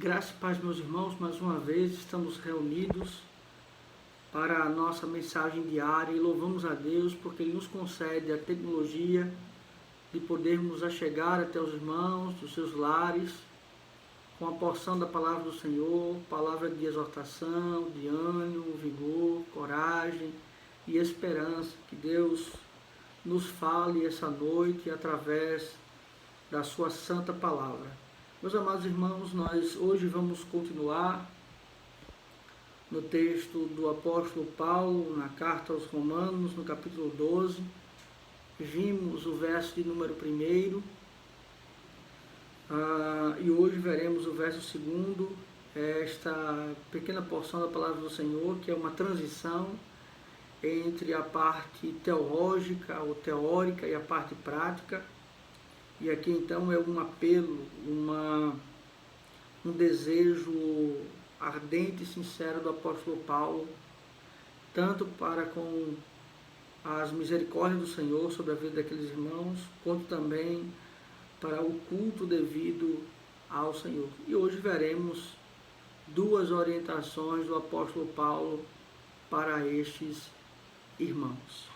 Graça e paz, meus irmãos, mais uma vez estamos reunidos para a nossa mensagem diária e louvamos a Deus porque Ele nos concede a tecnologia de podermos achegar até os irmãos dos seus lares com a porção da palavra do Senhor, palavra de exortação, de ânimo, vigor, coragem e esperança. Que Deus nos fale essa noite através da sua santa palavra. Meus amados irmãos, nós hoje vamos continuar no texto do apóstolo Paulo, na carta aos Romanos, no capítulo 12. Vimos o verso de número 1, e hoje veremos o verso 2, esta pequena porção da palavra do Senhor, que é uma transição entre a parte teológica ou teórica e a parte prática. E aqui então é um apelo, um desejo ardente e sincero do apóstolo Paulo, tanto para com as misericórdias do Senhor sobre a vida daqueles irmãos, quanto também para o culto devido ao Senhor. E hoje veremos duas orientações do apóstolo Paulo para estes irmãos.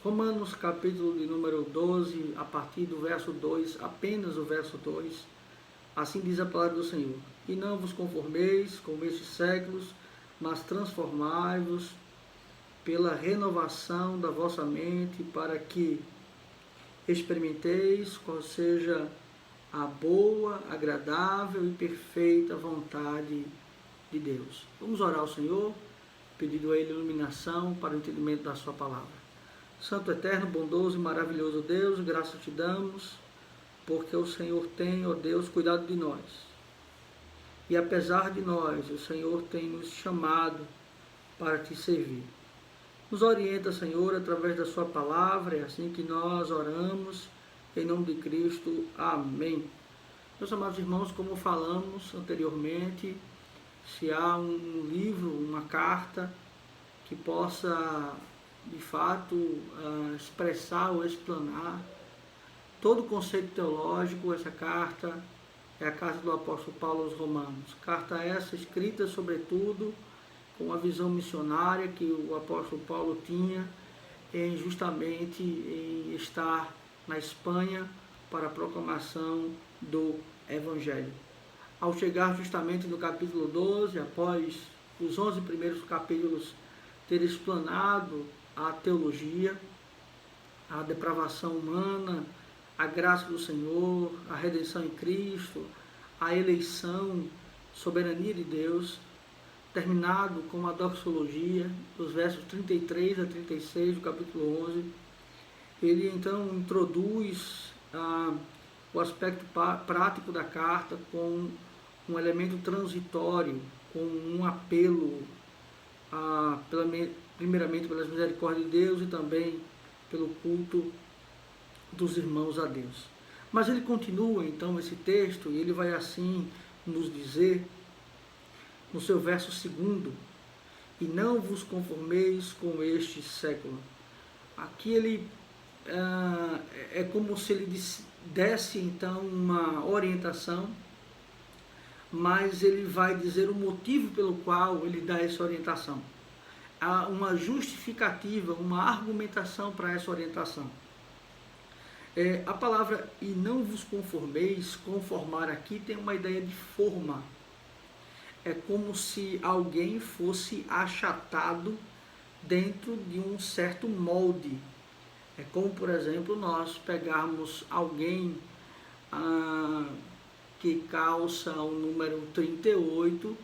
Romanos capítulo de número 12, a partir do verso 2, apenas o verso 2, assim diz a palavra do Senhor: E não vos conformeis com estes séculos, mas transformai-vos pela renovação da vossa mente, para que experimenteis qual seja a boa, agradável e perfeita vontade de Deus. Vamos orar ao Senhor, pedindo a Ele iluminação para o entendimento da sua palavra. Santo, eterno, bondoso e maravilhoso Deus, graças te damos, porque o Senhor tem, ó Deus, cuidado de nós. E apesar de nós, o Senhor tem nos chamado para te servir. Nos orienta, Senhor, através da sua palavra, é assim que nós oramos, em nome de Cristo. Amém. Meus amados irmãos, como falamos anteriormente, se há um livro, uma carta que possa de fato expressar ou explanar todo o conceito teológico, essa carta é a carta do apóstolo Paulo aos Romanos. Carta essa escrita sobretudo com a visão missionária que o apóstolo Paulo tinha justamente em estar na Espanha para a proclamação do Evangelho. Ao chegar justamente no capítulo 12, após os 11 primeiros capítulos ter explanado a teologia, a depravação humana, a graça do Senhor, a redenção em Cristo, a eleição, soberania de Deus, terminado com a doxologia, dos versos 33 a 36 do capítulo 11, ele então introduz o aspecto prático da carta com um elemento transitório, com um apelo primeiramente pelas misericórdias de Deus e também pelo culto dos irmãos a Deus. Mas ele continua então esse texto e ele vai assim nos dizer no seu verso 2: E não vos conformeis com este século. Aqui ele é como se ele desse então uma orientação, mas ele vai dizer o motivo pelo qual ele dá essa orientação. Há uma justificativa, uma argumentação para essa orientação. A palavra "e não vos conformeis", conformar aqui tem uma ideia de forma. É como se alguém fosse achatado dentro de um certo molde. É como, por exemplo, nós pegarmos alguém que calça o número 38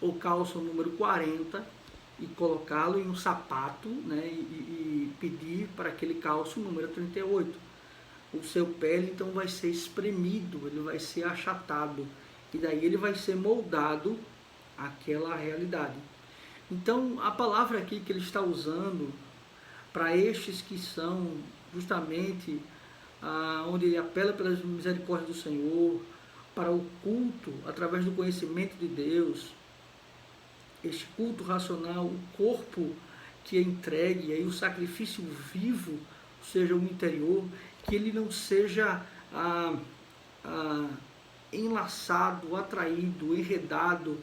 ou calça o número 40 e colocá-lo em um sapato, né, e pedir para que ele calce o número 38. O seu pé então vai ser espremido, ele vai ser achatado, e daí ele vai ser moldado àquela realidade. Então a palavra aqui que ele está usando para estes que são justamente onde ele apela pelas misericórdias do Senhor, para o culto através do conhecimento de Deus, este culto racional, o corpo que é entregue, aí o sacrifício vivo, ou seja, o interior, que ele não seja enlaçado, atraído, enredado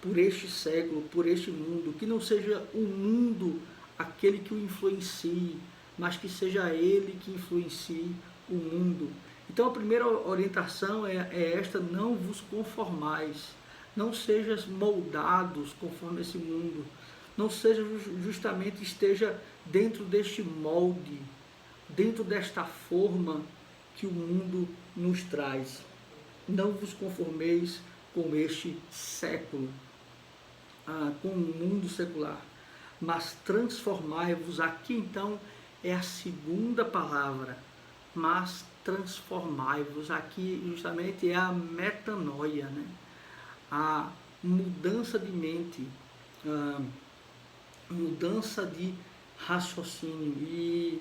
por este século, por este mundo, que não seja o mundo aquele que o influencie, mas que seja ele que influencie o mundo. Então a primeira orientação é esta: não vos conformais, não sejam moldados conforme esse mundo, não seja justamente, esteja dentro deste molde, dentro desta forma que o mundo nos traz. Não vos conformeis com este século, com o mundo secular, mas transformai-vos. Aqui então é a segunda palavra, mas transformai-vos. Aqui justamente é a metanoia, né? A mudança de mente, a mudança de raciocínio. E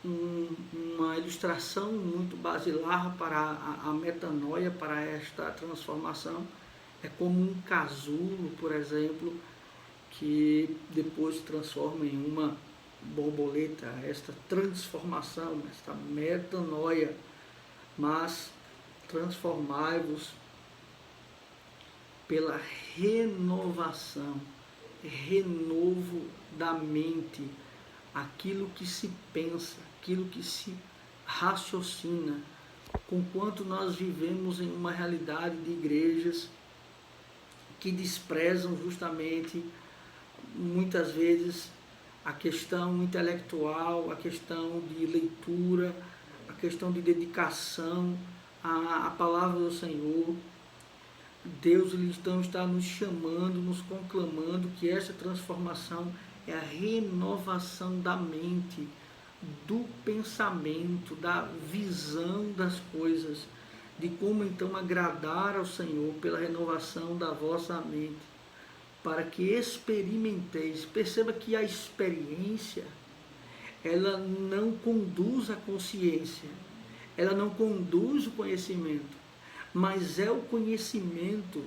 uma ilustração muito basilar para a metanoia, para esta transformação, é como um casulo, por exemplo, que depois se transforma em uma borboleta. Esta transformação, esta metanoia, mas transformai-vos pela renovação, renovo da mente, aquilo que se pensa, aquilo que se raciocina. Conquanto nós vivemos em uma realidade de igrejas que desprezam justamente, muitas vezes, a questão intelectual, a questão de leitura, a questão de dedicação à palavra do Senhor. Deus então está nos chamando, nos conclamando que essa transformação é a renovação da mente, do pensamento, da visão das coisas, de como então agradar ao Senhor pela renovação da vossa mente, para que experimenteis. Perceba que a experiência, ela não conduz à consciência, ela não conduz o conhecimento, mas é o conhecimento,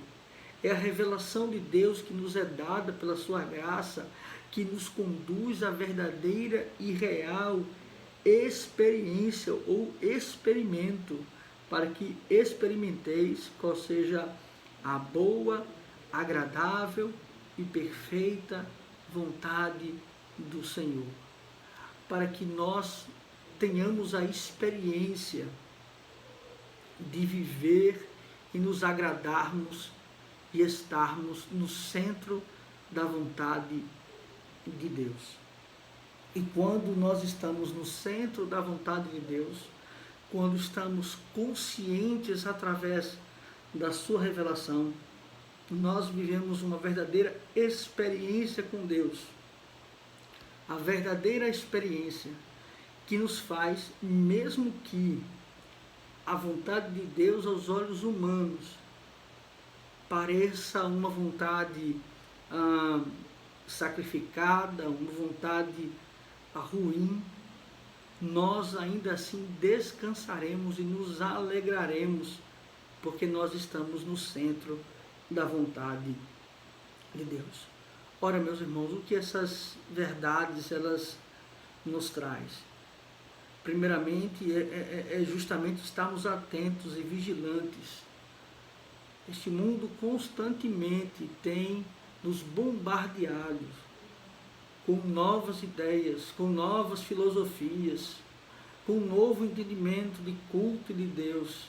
é a revelação de Deus que nos é dada pela sua graça, que nos conduz à verdadeira e real experiência ou experimento, para que experimenteis qual seja a boa, agradável e perfeita vontade do Senhor. Para que nós tenhamos a experiência de viver e nos agradarmos e estarmos no centro da vontade de Deus. E quando nós estamos no centro da vontade de Deus, quando estamos conscientes através da sua revelação, nós vivemos uma verdadeira experiência com Deus. A verdadeira experiência que nos faz, mesmo que a vontade de Deus aos olhos humanos pareça uma vontade sacrificada, uma vontade ruim, nós ainda assim descansaremos e nos alegraremos, porque nós estamos no centro da vontade de Deus. Ora, meus irmãos, o que essas verdades elas nos traz? Primeiramente, é justamente estarmos atentos e vigilantes. Este mundo constantemente tem nos bombardeado com novas ideias, com novas filosofias, com um novo entendimento de culto de Deus,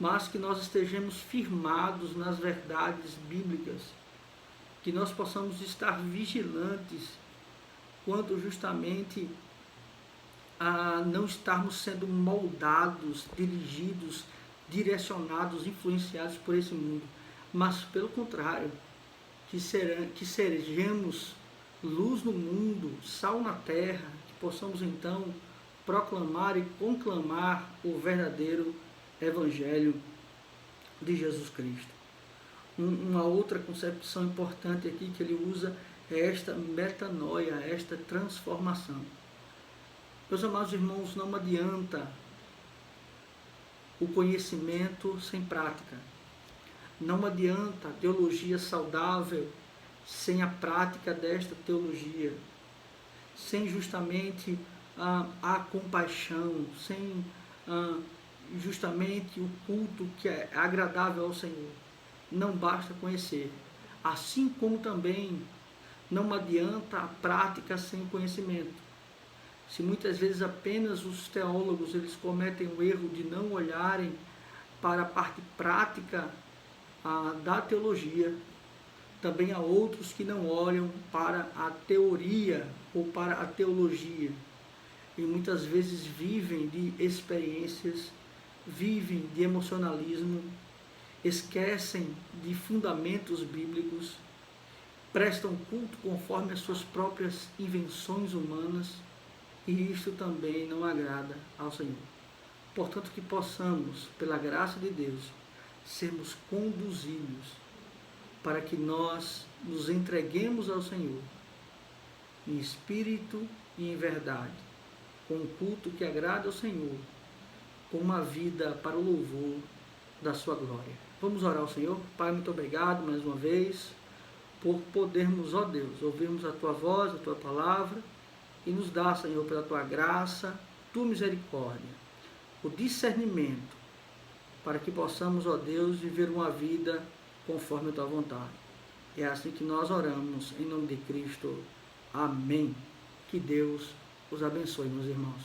mas que nós estejamos firmados nas verdades bíblicas, que nós possamos estar vigilantes quanto justamente a não estarmos sendo moldados, dirigidos, direcionados, influenciados por esse mundo, mas pelo contrário, que sejamos luz no mundo, sal na terra, que possamos então proclamar e conclamar o verdadeiro Evangelho de Jesus Cristo. Uma outra concepção importante aqui que ele usa é esta metanoia, esta transformação. Meus amados irmãos, não adianta o conhecimento sem prática. Não adianta a teologia saudável sem a prática desta teologia, sem justamente a compaixão, sem justamente o culto que é agradável ao Senhor. Não basta conhecer, assim como também não adianta a prática sem conhecimento. Se muitas vezes apenas os teólogos eles cometem o erro de não olharem para a parte prática da teologia, também há outros que não olham para a teoria ou para a teologia e muitas vezes vivem de experiências, vivem de emocionalismo, esquecem de fundamentos bíblicos, prestam culto conforme as suas próprias invenções humanas, e isso também não agrada ao Senhor. Portanto, que possamos, pela graça de Deus, sermos conduzidos para que nós nos entreguemos ao Senhor em espírito e em verdade, com um culto que agrada ao Senhor, com uma vida para o louvor da sua glória. Vamos orar ao Senhor? Pai, muito obrigado mais uma vez por podermos, ó Deus, ouvirmos a Tua voz, a Tua palavra, e nos dá, Senhor, pela Tua graça, Tua misericórdia, o discernimento, para que possamos, ó Deus, viver uma vida conforme a Tua vontade. É assim que nós oramos, em nome de Cristo. Amém. Que Deus os abençoe, meus irmãos.